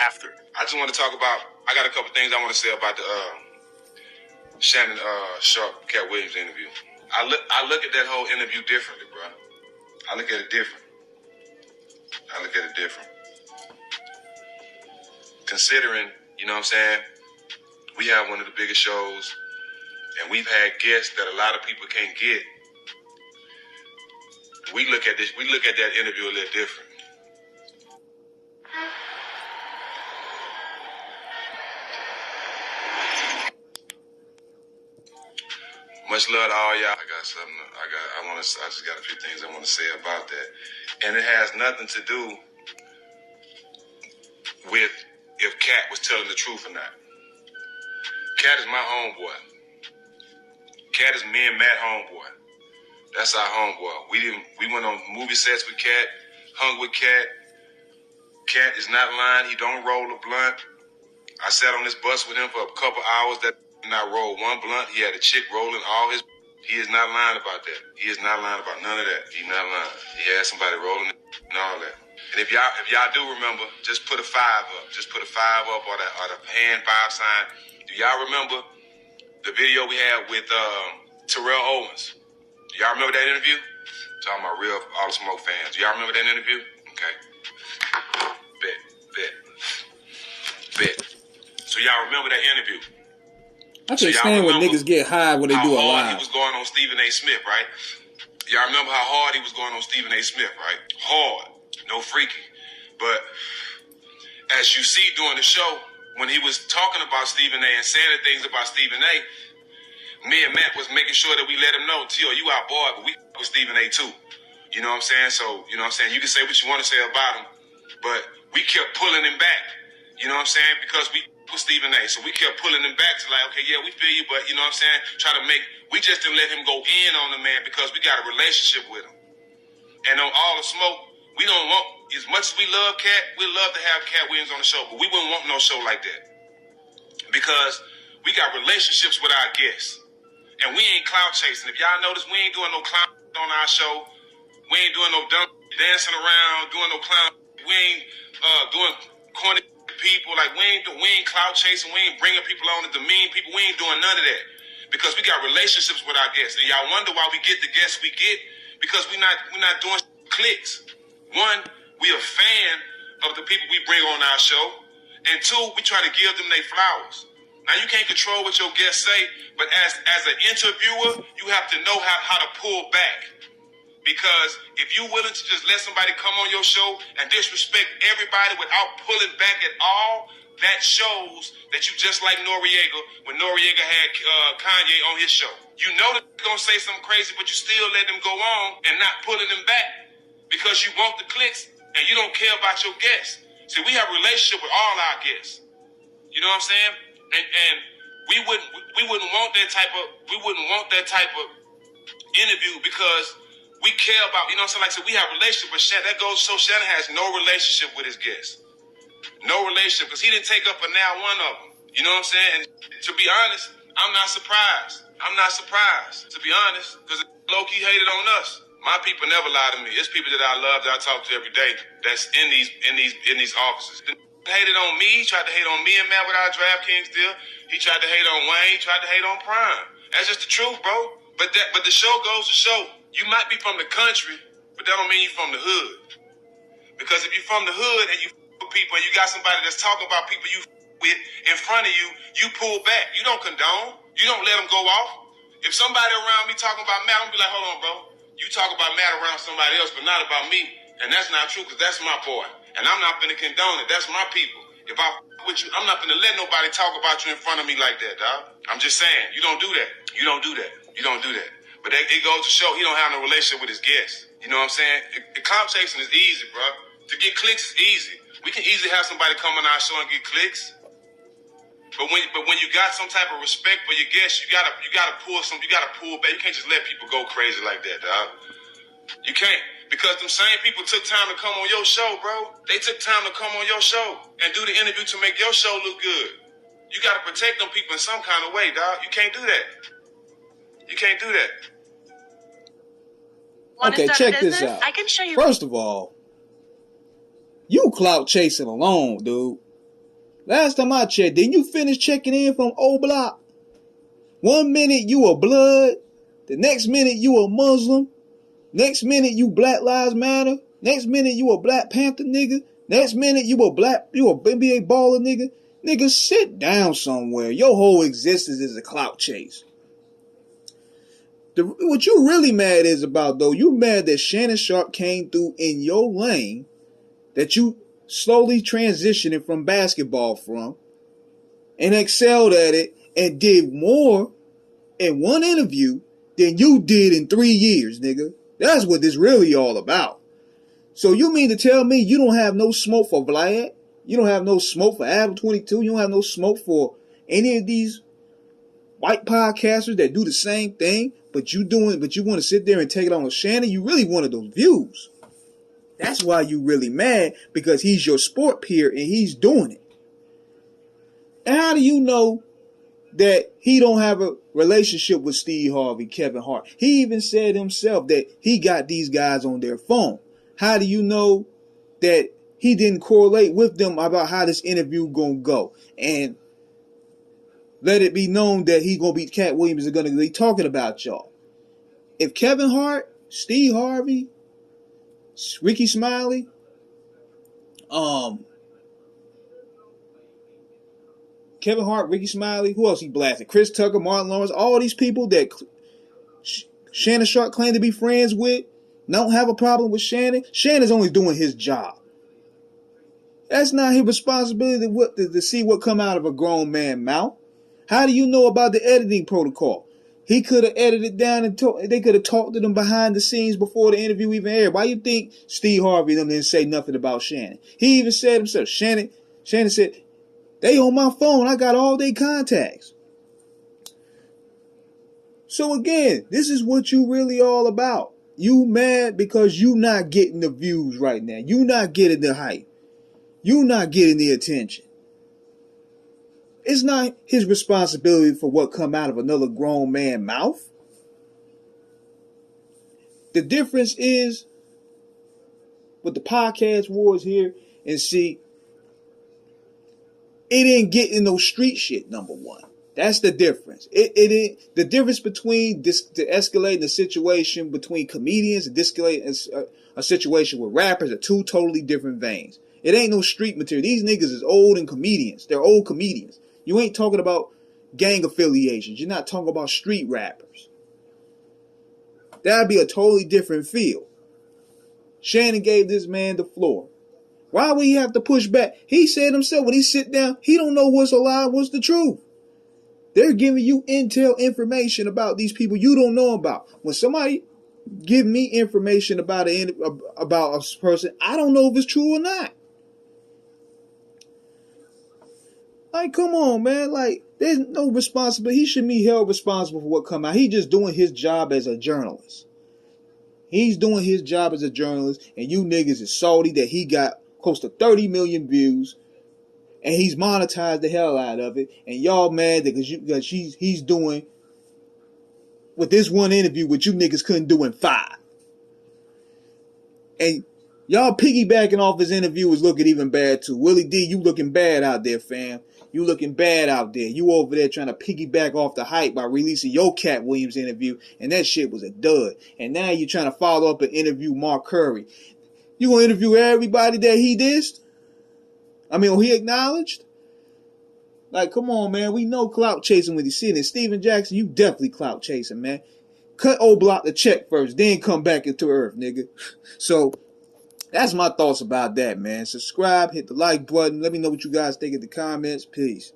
after. I just want to talk about, I got a couple things I want to say about the Shannon Sharpe, Katt Williams interview. I look at that whole interview differently, bro. I look at it different. Considering, you know what I'm saying, we have one of the biggest shows, and we've had guests that a lot of people can't get. We look at that interview a little different. Much love to all y'all. I just got a few things I want to say about that. And it has nothing to do with if Katt was telling the truth or not. Katt is my homeboy. Katt is me and Matt homeboy. That's our homeboy. We went on movie sets with Katt, hung with Katt. Katt is not lying. He don't roll a blunt. I sat on this bus with him for a couple hours. That not roll one blunt. He had a chick rolling all his. He is not lying about that. He is not lying about none of that. He's not lying. He had somebody rolling and all that. And if y'all do remember, just put a 5 up. Just put a 5 up or the hand 5 sign. Do y'all remember the video we had with Terrell Owens? Do y'all remember that interview? Talking about real All the Smoke fans. Do y'all remember that interview? Okay. Bet. So y'all remember that interview? I can't stand when niggas get high when they do a live. How hard he was going on Stephen A. Smith, right? Y'all remember how hard he was going on Stephen A. Smith, right? Hard. No freaky. But as you see during the show, when he was talking about Stephen A. and saying the things about Stephen A., me and Matt was making sure that we let him know, Tio, you our boy, but we with Stephen A. too. You know what I'm saying? So, you know what I'm saying? You can say what you want to say about him, but we kept pulling him back. You know what I'm saying? Because we with Stephen A. So we kept pulling him back to like, okay, yeah, we feel you, but you know what I'm saying? We just didn't let him go in on the man because we got a relationship with him. And on All the Smoke, we don't want, as much as we love Katt, we love to have Katt Williams on the show, but we wouldn't want no show like that. Because we got relationships with our guests. And we ain't clout chasing. If y'all notice, we ain't doing no clown on our show. We ain't doing no dumb dancing around, doing no clown. We ain't doing corny people. Like, we ain't clout chasing. We ain't bringing people on to demean people. We ain't doing none of that. Because we got relationships with our guests. And y'all wonder why we get the guests we get. Because we're not doing clicks. One, we a fan of the people we bring on our show. And two, we try to give them their flowers. Now, you can't control what your guests say, but as an interviewer, you have to know how to pull back. Because if you're willing to just let somebody come on your show and disrespect everybody without pulling back at all, that shows that you just like Noriega when Noriega had Kanye on his show. You know that they're going to say something crazy, but you still let them go on and not pulling them back because you want the clicks and you don't care about your guests. See, we have a relationship with all our guests. You know what I'm saying? And we wouldn't want that type of interview because we care about, you know what I'm saying? Like I said, we have a relationship with Shannon. That goes so Shannon has no relationship with his guests. No relationship, because he didn't take up for now one of them. You know what I'm saying? And to be honest, I'm not surprised. To be honest, because low-key hated on us. My people never lie to me. It's people that I love, that I talk to every day, that's in these offices. Hated on me. He tried to hate on me and Matt with our DraftKings deal. He tried to hate on Wayne. He tried to hate on Prime. That's just the truth, bro. But the show goes to show you might be from the country, but that don't mean you're from the hood. Because if you're from the hood and you with people and you got somebody that's talking about people you with in front of you, you pull back. You don't condone. You don't let them go off. If somebody around me talking about Matt, I'm gonna be like, hold on, bro. You talk about Matt around somebody else, but not about me. And that's not true, because that's my boy. And I'm not finna condone it. That's my people. If I with you, I'm not finna let nobody talk about you in front of me like that, dog. I'm just saying, you don't do that. You don't do that. But it goes to show he don't have no relationship with his guests. You know what I'm saying? Clout chasing is easy, bro. To get clicks is easy. We can easily have somebody come on our show and get clicks. But when you got some type of respect for your guests, you gotta pull back. You can't just let people go crazy like that, dog. You can't. Because them same people took time to come on your show, bro. They took time to come on your show and do the interview to make your show look good. You got to protect them people in some kind of way, dog. You can't do that. Okay, check this out. I can show you. First of all, you clout chasing alone, dude. Last time I checked, didn't you finish checking in from O Block? 1 minute you a blood, the next minute you a Muslim, next minute you Black Lives Matter, next minute you a Black Panther nigga, next minute you a NBA baller nigga. Nigga, sit down somewhere. Your whole existence is a clout chase. What you really mad is about, though, you mad that Shannon Sharpe came through in your lane that you slowly transitioning from basketball from and excelled at it and did more in one interview than you did in 3 years, nigga. That's what this really all about. So you mean to tell me you don't have no smoke for Vlad? You don't have no smoke for Adam 22? You don't have no smoke for any of these white podcasters that do the same thing, but you want to sit there and take it on with Shannon? You really wanted those views. That's why you really mad, because he's your sport peer and he's doing it. And how do you know that he don't have a relationship with Steve Harvey, Kevin Hart? He even said himself that he got these guys on their phone. How do you know that he didn't correlate with them about how this interview gonna go? And let it be known that he gonna be Katt Williams is gonna be talking about y'all. If Kevin Hart, Steve Harvey, Ricky Smiley, Kevin Hart, Ricky Smiley, who else he blasted? Chris Tucker, Martin Lawrence, all these people that Shannon Sharpe claimed to be friends with, don't have a problem with Shannon. Shannon's only doing his job. That's not his responsibility to see what come out of a grown man's mouth. How do you know about the editing protocol? He could have edited down and they could have talked to them behind the scenes before the interview even aired. Why you think Steve Harvey and them didn't say nothing about Shannon? He even said himself, Shannon said, they on my phone. I got all their contacts. So again, this is what you really all about. You mad because you not getting the views right now. You not getting the hype. You not getting the attention. It's not his responsibility for what come out of another grown man's mouth. The difference is with the podcast wars here, and see, it ain't getting no street shit, number one. That's the difference. It ain't the difference between escalating the situation between comedians and de-escalating a situation with rappers are two totally different veins. It ain't no street material. These niggas is old and comedians. They're old comedians. You ain't talking about gang affiliations. You're not talking about street rappers. That'd be a totally different feel. Shannon gave this man the floor. Why would he have to push back? He said himself when he sit down, he don't know what's a lie, what's the truth. They're giving you intel information about these people you don't know about. When somebody give me information about a person, I don't know if it's true or not. Like, come on, man. Like, there's no responsibility. He shouldn't be held responsible for what come out. He's just doing his job as a journalist. He's doing his job as a journalist, and you niggas is salty that he got close to 30 million views, and he's monetized the hell out of it, and y'all mad because he's doing with this one interview what you niggas couldn't do in 5. And y'all piggybacking off his interview is looking even bad too. Willie D, you looking bad out there, fam. You looking bad out there. You over there trying to piggyback off the hype by releasing your Katt Williams interview, and that shit was a dud. And now you're trying to follow up and interview Mark Curry. You gonna interview everybody that he dissed? He acknowledged? Like, come on, man. We know clout chasing when you see it. And Steven Jackson, you definitely clout chasing, man. Cut O Block the check first, then come back into earth, nigga. So, that's my thoughts about that, man. Subscribe, hit the like button. Let me know what you guys think in the comments. Peace.